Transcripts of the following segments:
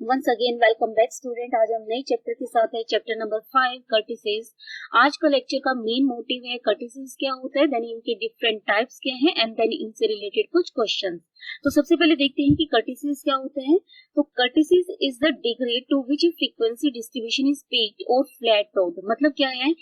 Once again welcome back student. आज हम नए चैप्टर के साथ है, चैप्टर नंबर 5 कर्टिसेस। आज का लेक्चर का मेन मोटिव है कर्टिसेस क्या होता है, देन इनके डिफरेंट टाइप्स क्या हैं एंड देन इनसे रिलेटेड कुछ क्वेश्चंस। तो सबसे पहले देखते हैं कि कर्टिसेस क्या होते हैं। तो kurtosis is the degree to which frequency distribution is peaked और फ्लैटोड। मतलब क्या है,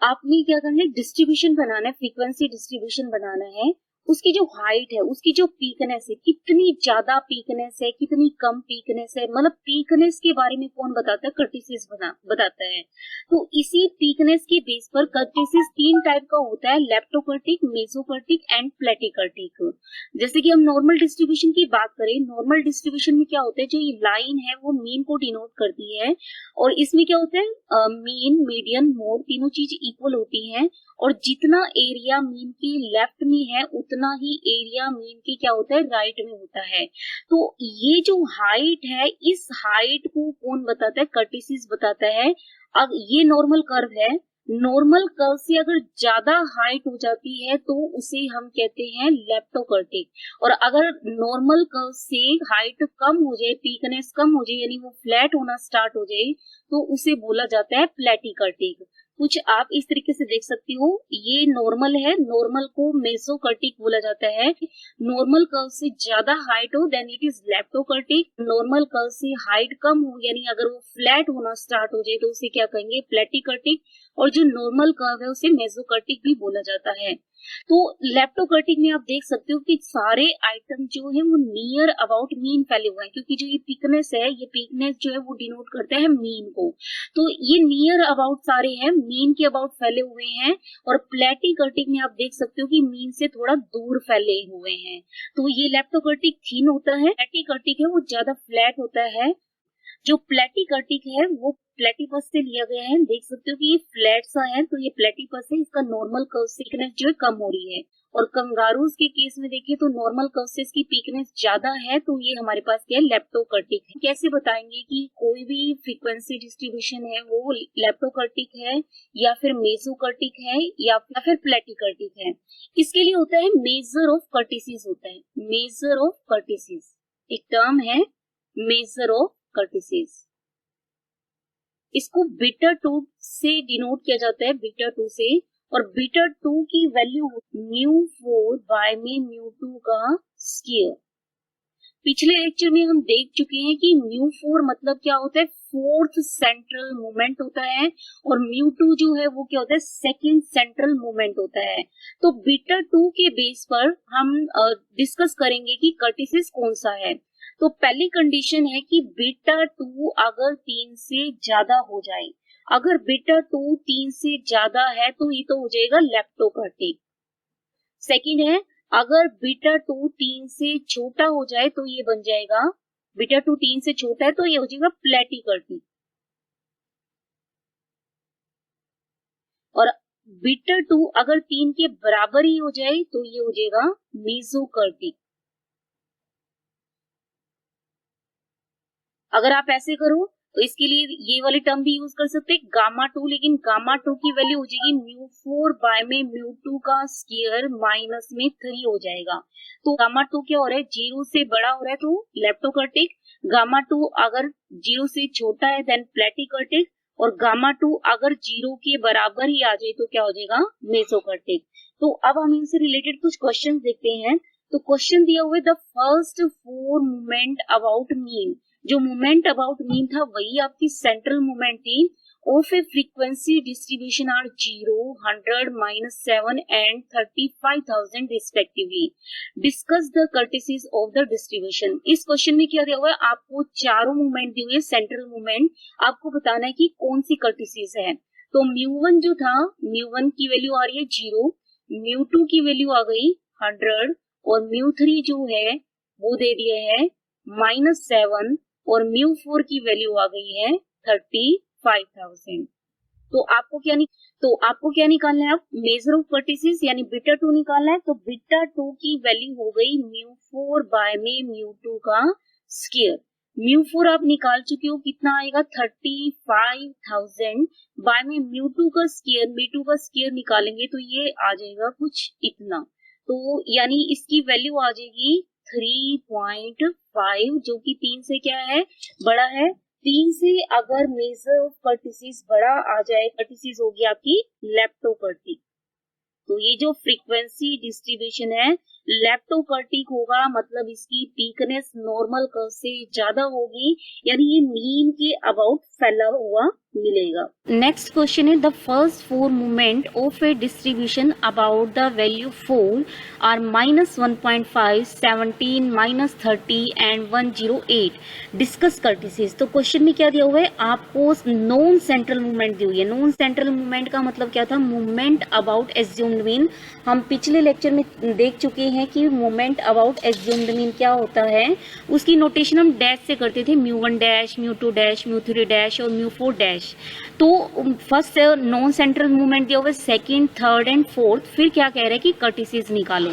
आपने क्या करना है, डिस्ट्रीब्यूशन बनाना है, फ्रीक्वेंसी डिस्ट्रीब्यूशन बनाना है। उसकी जो हाइट है, उसकी जो पीकनेस है, कितनी ज्यादा पीकनेस है, कितनी कम पीकनेस है, मतलब पीकनेस के बारे में कौन बताता है, कर्टिसेस बताता है। तो इसी पीकनेस के बेस पर कर्टिसेस तीन टाइप का होता है, लेप्टोकर्टिक, मेसोकर्टिक एंड प्लेटिकर्टिक। जैसे कि हम नॉर्मल डिस्ट्रीब्यूशन की बात करें, नॉर्मल डिस्ट्रीब्यूशन में क्या होता है, जो ये लाइन है वो मीन को डिनोट करती है और इसमें क्या होता है, मीन, मीडियन, मोड तीनों चीज इक्वल होती है और जितना एरिया मीन के लेफ्ट में है उतना ही एरिया मीन के क्या होता है, राइट में होता है। तो ये जो हाइट है, इस हाइट को कौन बताता है, कर्टिसेस बताता है। अब ये नॉर्मल कर्व है, नॉर्मल कर्व से अगर ज्यादा हाइट हो जाती है तो उसे हम कहते हैं लेप्टोकर्टिक। और अगर नॉर्मल कर्व से हाइट कम हो जाए, पीकनेस कम हो जाए, यानी वो फ्लैट होना स्टार्ट हो जाए, तो उसे बोला जाता है प्लेटिकर्टिक। कुछ आप इस तरीके से देख सकती हो, ये नॉर्मल है, नॉर्मल को मेसोकर्टिक बोला जाता है। नॉर्मल कर्व से ज्यादा हाइट हो then it is leptokurtic. Normal curve से हाइट कम हो, यानी अगर वो फ्लैट होना स्टार्ट हो जाए तो उसे क्या कहेंगे, प्लेटिकर्टिक। और जो नॉर्मल कर्व है उसे मेसोकर्टिक भी बोला जाता है। तो लेप्टोकर्टिक में आप देख सकते हो कि सारे आइटम जो है वो नियर अबाउट मीन फैले हुए हैं, क्योंकि जो ये पिकनेस है, ये पिकनेस जो है वो डिनोट करता है मीन को। तो ये नियर अबाउट सारे हैं, मीन के अबाउट फैले हुए हैं। और प्लेटिकर्टिक में आप देख सकते हो कि मीन से थोड़ा दूर फैले हुए हैं। तो ये लेप्टोकर्टिक थीन होता है, प्लेटिकर्टिक है वो ज्यादा फ्लैट होता है। जो प्लेटिकर्टिक है वो प्लेटिपस से लिया गया है, देख सकते हो कि ये फ्लैट सा है, तो ये प्लेटिपस है, इसका नॉर्मल कर्व से थिकनेस जो है कम हो रही है। और कंगारूज के केस में देखिए तो नॉर्मल कर्व से इसकी पीकनेस ज्यादा है, तो ये हमारे पास क्या है, लेप्टोकर्टिक है। कैसे बताएंगे कि कोई भी फ्रीक्वेंसी डिस्ट्रीब्यूशन है वो लेप्टोकर्टिक है या फिर मेसोकर्टिक है या फिर प्लेटिकर्टिक है। इसके लिए होता है मेजर ऑफ कर्टिसेस, होता है मेजर ऑफ कर्टिसेस, एक टर्म है मेजर ऑफ कर्टिसेस। इसको बीटा 2 से डिनोट किया जाता है, बीटा 2 से। और बीटा 2 की वैल्यू μ4 बाय में μ2 का स्क्वायर। पिछले लेक्चर में हम देख चुके हैं कि μ4 मतलब क्या होता है, फोर्थ सेंट्रल मोमेंट होता है और μ2 जो है वो क्या होता है, सेकंड सेंट्रल मोमेंट होता है। तो बीटा 2 के बेस पर हम डिस्कस करेंगे कि कर्टिसेस कौन सा है। तो पहली कंडीशन है कि बीटा 2 अगर 3 से ज्यादा हो जाए, अगर बीटा 2 3 से ज्यादा है तो ये तो हो जाएगा लेप्टोकर्टिक। सेकंड है, अगर बीटा 2 3 से छोटा हो जाए तो ये बन जाएगा, बीटा 2 3 से छोटा है तो ये हो जाएगा प्लेटिकर्टिक। और बीटा 2 अगर 3 के बराबर ही हो जाए तो ये हो जाएगा मेसोकर्टिक। अगर आप ऐसे करो तो इसके लिए ये वाली टर्म भी यूज कर सकते हैं, गामा 2, लेकिन गामा 2 की वैल्यू हो जाएगी μ4 बाय में μ2 का स्क्वायर माइनस में 3 हो जाएगा। तो गामा 2 क्या हो रहा है, 0 से बड़ा हो रहा है तो लेप्टोकर्टिक, गामा 2 अगर 0 से छोटा है देन प्लेटिकर्टिक, और गामा 2 अगर 0 के बराबर ही आ जाए तो क्या हो जाएगा, मेसोकर्टिक। तो अब हम इनसे रिलेटेड कुछ क्वेश्चन देखते हैं। तो क्वेश्चन दिया हुआ है, the first 4 movement about mean, जो मूवमेंट अबाउट मीन था वही आपकी सेंट्रल मूवमेंट थी, of a frequency distribution are 0, 100, -7 and 35,000 respectively. Discuss the kurtosis of the distribution. इस क्वेश्चन में क्या दिया हुआ है, आपको चारों मूवमेंट दिए हुए, सेंट्रल मूवमेंट, आपको बताना है कि कौन सी कर्टिसेस है। तो μ1 जो था, μ1 की वैल्यू आ रही है 0, μ2 की वैल्यू आ गई 100 और μ3 जो है वो दे दिया है -7 और μ4 की वैल्यू आ गई है 35,000। तो आपको क्या निकालना है, आप मेजर ऑफ कर्टिसेस यानी बीटा 2 निकालना है। तो बीटा 2 की वैल्यू हो गई μ4 बाय में μ2 का स्क्वायर। μ4 आप निकाल चुके हो, कितना आएगा 35,000 बाय में μ2 का स्क्वायर, μ2 का स्क्वायर निकालेंगे तो ये आ जाएगा कुछ इतना। तो यानी इसकी वैल्यू आ जाएगी 3.5 जो कि 3 से क्या है, बड़ा है। 3 से अगर मेजर ऑफ कर्टिसिस बड़ा आ जाए, कर्टिसिस होगी आपकी लेप्टोकर्टिक। तो ये जो फ्रीक्वेंसी डिस्ट्रीब्यूशन है लेप्टोकर्टिक होगा, मतलब इसकी पीकनेस नॉर्मल कर्व से ज्यादा होगी, यानी ये मीन के अबाउट फैला हुआ मिलेगा। नेक्स्ट क्वेश्चन है the first 4 movement of a distribution about the value 4 are -1.5, 17, -30 and 108। Discuss kurtosis. तो क्वेश्चन में क्या दिया हुआ है, आपको नॉन सेंट्रल मूवमेंट दी हुई है। नॉन सेंट्रल मूवमेंट का मतलब क्या था, मूवमेंट अबाउट एज्यूम्ड मीन। हम पिछले लेक्चर में देख चुके हैं कि मूवमेंट अबाउट एज्यूम्ड मीन क्या होता है। उसकी नोटेशन हम डैश से करते थे, μ1 डैश, μ2 डैश, μ3 डैश और μ4 डैश। तो फर्स्ट नॉन सेंट्रल मूवमेंट दिया हुआ है, सेकंड, थर्ड एंड फोर्थ। फिर क्या कह रहे हैं कि कर्टिसिस निकालें।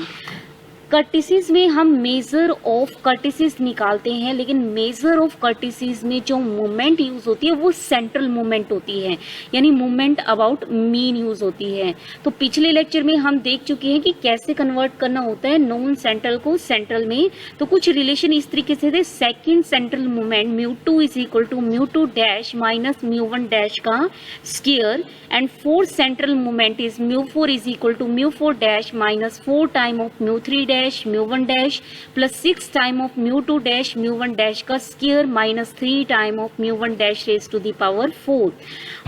कर्टिसिस में हम मेजर ऑफ कर्टिसिस निकालते हैं, लेकिन मेजर ऑफ कर्टिसिस में जो मूवमेंट यूज होती है वो सेंट्रल मूवमेंट होती है, यानी मूवमेंट अबाउट मीन यूज होती है। तो पिछले लेक्चर में हम देख चुके हैं कि कैसे कन्वर्ट करना होता है नॉन सेंट्रल को सेंट्रल में। तो कुछ रिलेशन इस तरीके से थे, second central movement μ2 is equal to μ2 dash minus μ1 dash का square, and fourth central movement is μ4 is equal to μ4 dash minus 4 time of μ3 dash μ1 dash plus 6 time of μ2 dash μ1 dash का square minus 3 time of μ1 dash raise to the power 4।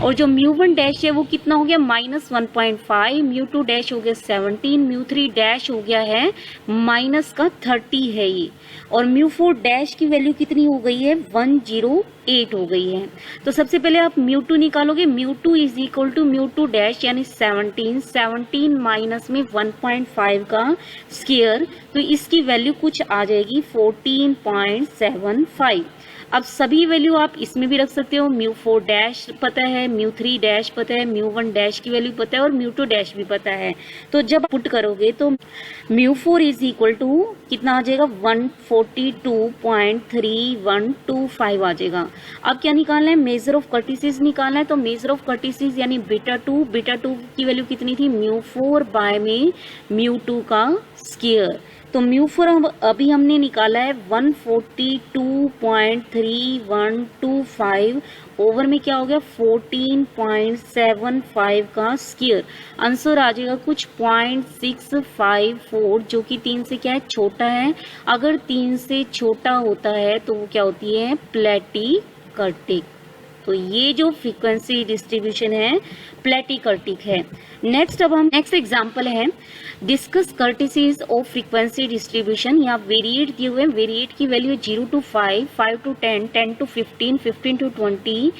और जो μ1 dash है वो कितना हो गया, -1.5, μ2 dash हो गया 17, μ3 डैश हो गया है माइनस का 30 है ये, और μ4 डैश की वैल्यू कितनी हो गई है, 108 हो गई है। तो सबसे पहले आप μ2 निकालोगे, μ2 इज इक्वल टू μ2 डैश यानी 17 माइनस में 1.5 का स्क्वायर, तो इसकी वैल्यू कुछ आ जाएगी 14.75। अब सभी वैल्यू आप इसमें भी रख सकते हो, μ4 डैश पता है, μ3 डैश पता है, μ1 डैश की वैल्यू पता है और μ2 डैश भी पता है। तो जब पुट करोगे तो μ4 इज इक्वल टू कितना आ जाएगा, 142.3125 आ जाएगा। अब क्या निकालना है, मेजर ऑफ कर्टिसिस निकालना है। तो मेजर ऑफ कर्टिसिस यानी बीटा 2 की वैल्यू कितनी थी, μ4 बाय में μ2 का स्क्वायर। तो μ4 अभी हमने निकाला है 142.3125 ओवर में क्या हो गया 14.75 का स्क्वायर। आंसर आ जाएगा कुछ 0.654 जो कि 3 से क्या है, छोटा है। अगर 3 से छोटा होता है तो वो क्या होती है, प्लेटिकर्टिक। तो ये जो फ्रीक्वेंसी डिस्ट्रीब्यूशन है प्लेटिकर्टिक है। नेक्स्ट अब हम नेक्स्ट एग्जांपल है, डिस्कस कर्टिसिस ऑफ फ्रीक्वेंसी डिस्ट्रीब्यूशन। यहाँ वेरिएट दिए हुए हैं, वेरिएट की value 0 to 5, 5 to 10, 10 to 15, 15 to 20,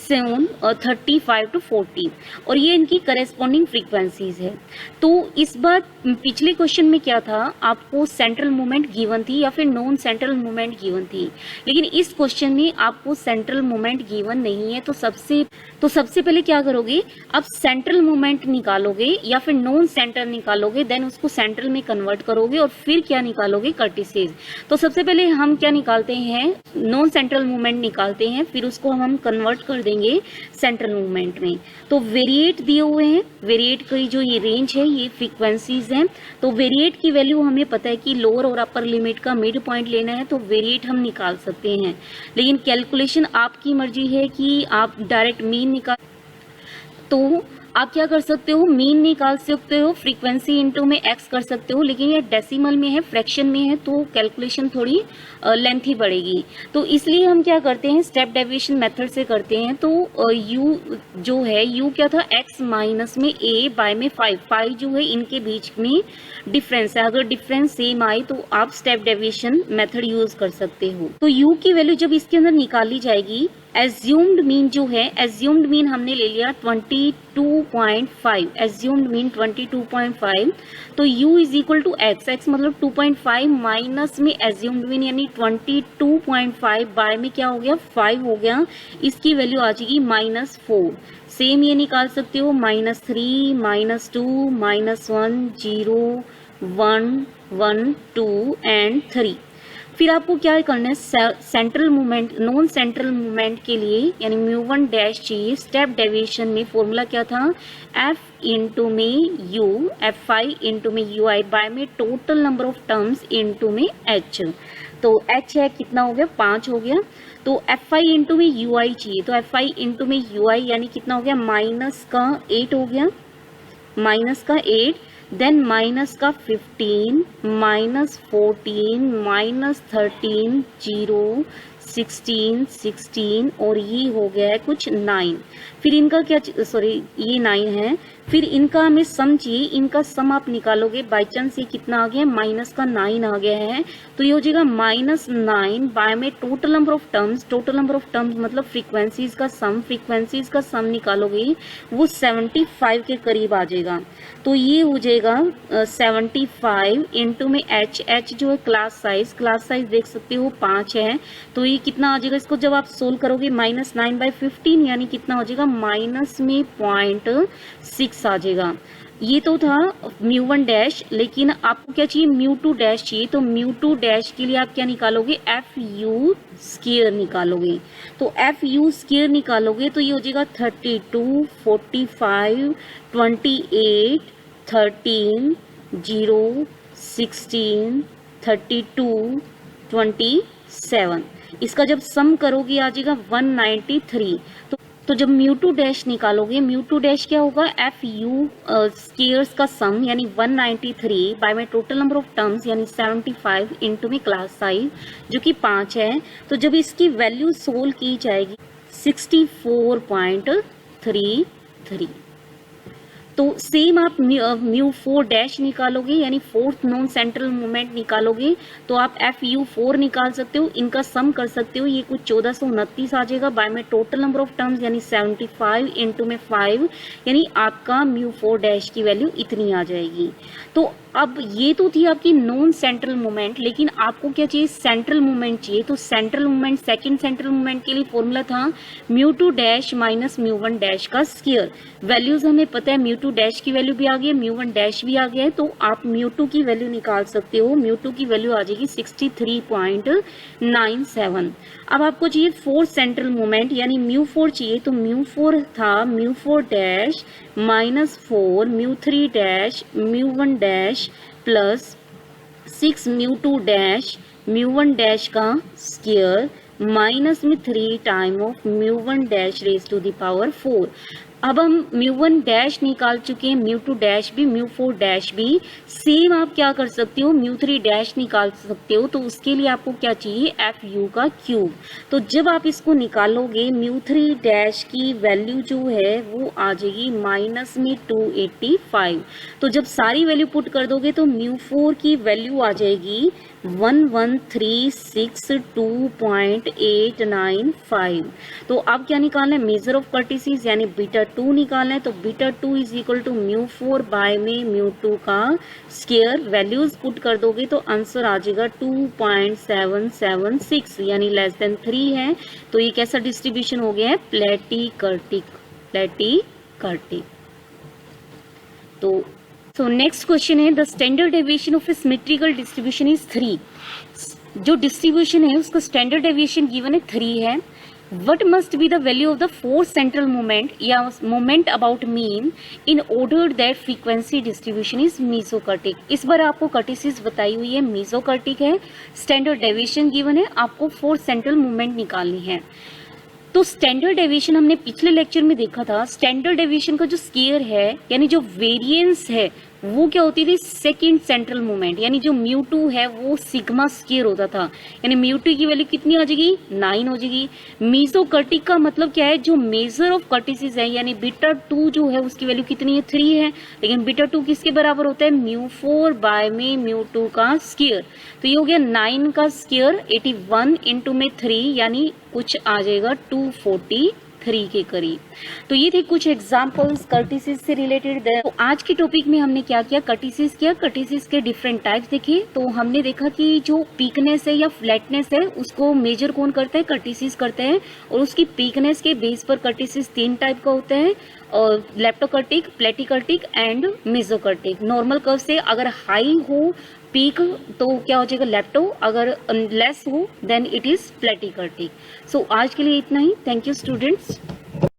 7 और 35 to 40, और ये इनकी करेस्पॉन्डिंग फ्रीक्वेंसीज है। तो इस बार पिछले क्वेश्चन में क्या था, आपको सेंट्रल मूवमेंट गिवन थी या फिर नॉन सेंट्रल मूवमेंट गिवन थी, लेकिन इस क्वेश्चन में आपको सेंट्रल मूवमेंट गिवन नहीं है। तो सबसे पहले क्या करोगे, आप सेंट्रल मूवमेंट निकालोगे या फिर नॉन सेंट्रल निकालोगे, देन उसको सेंट्रल में कन्वर्ट करोगे और फिर क्या निकालोगे, कर्टिसिस। तो सबसे पहले हम क्या निकालते हैं, नॉन सेंट्रल मूवमेंट निकालते हैं, फिर उसको हम कन्वर्ट कर देंगे सेंट्रल मूवमेंट में। तो वेरिएट दिए हुए हैं, वेरिएट की जो ये रेंज है ये फ्रीक्वेंसीज हैं। तो वेरिएट की वैल्यू हमें पता है कि लोअर और अपर लिमिट का मिड पॉइंट लेना है, तो वेरिएट हम निकाल सकते हैं, लेकिन कैलकुलेशन आपकी मर्जी है कि आप डायरेक्ट मीन निकाल। तो आप क्या कर सकते हो, मीन निकाल सकते हो, फ्रीक्वेंसी इनटू में एक्स कर सकते हो, लेकिन ये डेसिमल में है, फ्रैक्शन में है, तो कैलकुलेशन थोड़ी लेंथी पड़ेगी। तो इसलिए हम क्या करते हैं, स्टेप डेविएशन मेथड से करते हैं। तो u जो है, u क्या था, x माइनस में a बाय में 5 जो है इनके बीच में डिफरेंस है। अगर डिफरेंस सेम आए तो आप स्टेप डेविएशन मेथड यूज कर सकते हो। तो u की वैल्यू जब इसके अंदर निकाली जाएगी, एज्यूम्ड मीन जो है, एज्यूम्ड मीन हमने ले लिया 22.5, एज्यूम्ड मीन 22.5। तो u is equal to x मतलब 2.5 माइनस में एज्यूम्ड मीन यानी 22.5 बाय में क्या हो गया, 5 हो गया, इसकी वैल्यू आ जाएगी -4। सेम ये निकाल सकते हो, -3, -2, -1, 0, 1, 1, 2 एंड 3। फिर आपको क्या करना है, central movement, non central movement के लिए यानी म्यू1 डैश चाहिए। स्टेप डेविएशन में फॉर्मूला क्या था, f इंटू में u, f5 इंटू में ui बाय में total number of terms into में h। तो h है कितना हो गया, 5 हो गया। तो f5 इंटू में ui चाहिए, तो f5 इंटू में ui यानी कितना हो गया, माइनस का 8 हो गया, माइनस का 8, देन माइनस का 15, माइनस 14, माइनस 13, 0, 16, 16 और ये हो गया है कुछ 9। फिर इनका क्या, सॉरी ये 9 है, फिर इनका हमें सम चाहिए, इनका सम आप निकालोगे, बाई चांस ये कितना आ गया, माइनस का 9 आ गया है, तो ये हो जाएगा -9 बाय में total number of terms, total number of terms मतलब फ्रीक्वेंसीज का सम, फ्रीक्वेंसीज का सम निकालोगे वो 75 के करीब आ जाएगा। तो ये हो जाएगा 75 इंटू में h जो है क्लास साइज देख सकते हो 5 है, तो ये कितना आ जाएगा, इसको जब आप सोल्व करोगे -9/15 यानी कितना हो जाएगा, माइनस में 0.6 आ जाएगा। ये तो था म्यू1 डैश, लेकिन आपको क्या चाहिए, म्यू2 डैश चाहिए। तो म्यू2 डैश के लिए आप क्या निकालोगे, एफ यू स्क्वायर निकालोगे। तो एफ यू स्क्वायर निकालोगे तो ये हो जाएगा 32, 45, 28, 13, 0, 16, 32, 27। इसका जब सम करोगे आ जाएगा 193। तो जब म्यू2 डैश निकालोगे, म्यू2 डैश क्या होगा, एफ यू स्क्वायर्स का सम यानी 193 बाय में टोटल नंबर ऑफ टर्म्स यानी 75 इंटू में क्लास साइज जो कि 5 है। तो जब इसकी वैल्यू सोल्व की जाएगी 64.33। तो सेम आप म्यू4 डैश निकालोगे यानी फोर्थ नॉन सेंट्रल मूवमेंट निकालोगे तो आप FU4 निकाल सकते हो, इनका सम कर सकते हो, ये कुछ 1429 आ जाएगा बाय में टोटल नंबर ऑफ टर्म्स यानी 75 इंटू में 5 यानी आपका म्यू4 डैश की वैल्यू इतनी आ जाएगी। तो अब ये तो थी आपकी नॉन सेंट्रल मूवमेंट, लेकिन आपको क्या चाहिए, सेंट्रल मूवमेंट चाहिए। तो central movement, second central movement के लिए फॉर्मूला था म्यू2 डैश माइनस म्यू1 डैश का स्क्वायर। वैल्यूज हमें पता है, म्यू2 डैश की वैल्यू भी आ गई है, म्यू1 डैश भी आ गया है, तो आप म्यू2 की वैल्यू निकाल सकते हो। म्यू2 की वैल्यू आ जाएगी 63.97। अब आपको चाहिए फोर्थ सेंट्रल मूवमेंट यानी म्यू4 चाहिए, तो म्यू4 था म्यू4 डैश माइनस 4 म्यू3 डैश म्यू1 डैश प्लस 6 म्यू2 डैश म्यू1 डैश का स्क्वायर माइनस में 3 टाइम ऑफ म्यू1 dash raise to the power 4। अब हम म्यू1 डैश निकाल चुके हैं, म्यू2 डैश भी, म्यू4 डैश भी। सेम आप क्या कर सकते हो, म्यू3 डैश निकाल सकते हो। तो उसके लिए आपको क्या चाहिए, एफ यू का क्यूब। तो जब आप इसको निकालोगे म्यू3 डैश की वैल्यू जो है वो आ जाएगी माइनस में 285। तो जब सारी वैल्यू पुट कर दोगे तो म्यू4 की वैल्यू आ जाएगी 11362.895। तो अब क्या निकालना है, मेजर ऑफ कर्टिसिस यानी बीटा 2 निकालना है। तो बीटा 2 इज इक्वल टू म्यू4 बाय में म्यू2 का स्क्वायर। वैल्यूज पुट कर दोगे तो आंसर आ जाएगा 2.776 यानी लेस देन 3 है। तो ये कैसा डिस्ट्रीब्यूशन हो गया है, प्लेटी कर्टिक। तो नेक्स्ट क्वेश्चन है, the standard deviation of A symmetrical distribution is 3। जो डिस्ट्रीब्यूशन है उसका स्टैंडर्ड डेविएशन गिवन है 3 है। What must be the value of the fourth central moment या moment about mean in order that frequency distribution is mesokurtic। इस बार आपको कर्टिसिस बताई हुई है, mesokurtic है, स्टैंडर्ड डेविएशन गिवन है, आपको फोर्थ सेंट्रल मूवमेंट निकालनी है। तो स्टैंडर्ड डेविएशन हमने पिछले लेक्चर में देखा था, स्टैंडर्ड डेविएशन का जो स्क्वायर है यानी जो वेरिएंस है वो क्या होती थी, सेकंड सेंट्रल मूवमेंट यानी जो म्यू2 है वो सिग्मा स्क्वायर होता था, यानी म्यू2 की वैल्यू कितनी आ जाएगी, 9 हो जाएगी। मेसोकर्टिक का मतलब क्या है, जो मेजर ऑफ कर्टिसिस है यानी बीटा 2 जो है उसकी वैल्यू कितनी है, 3 है, लेकिन बीटा 2 किसके बराबर होता है, म्यू4 बाय में म्यू2 का स्क्वायर। तो ये हो गया 9 का स्क्वायर 81 इंटू में 3 यानी कुछ आ जाएगा 243 के करीब। तो ये थे कुछ एग्जांपल्स कर्टिसिस से रिलेटेड। तो आज के टॉपिक में हमने क्या किया, कर्टिसिस किया, कर्टिसिस के डिफरेंट टाइप्स देखे। तो हमने देखा कि जो पीकनेस है या फ्लैटनेस है उसको मेजर कौन करता है, कर्टिसिस करता है, और उसकी पीकनेस के बेस पर कर्टिसिस 3 टाइप का होता है, लेप्टोकर्टिक, प्लेटिकर्टिक एंड मेसोकर्टिक। नॉर्मल कर्व से अगर हाई हो पीक तो क्या हो जाएगा लेप्टो, अगर लेस हो देन इट इज प्लेटिकर्टिक। सो आज के लिए इतना ही। Thank you students.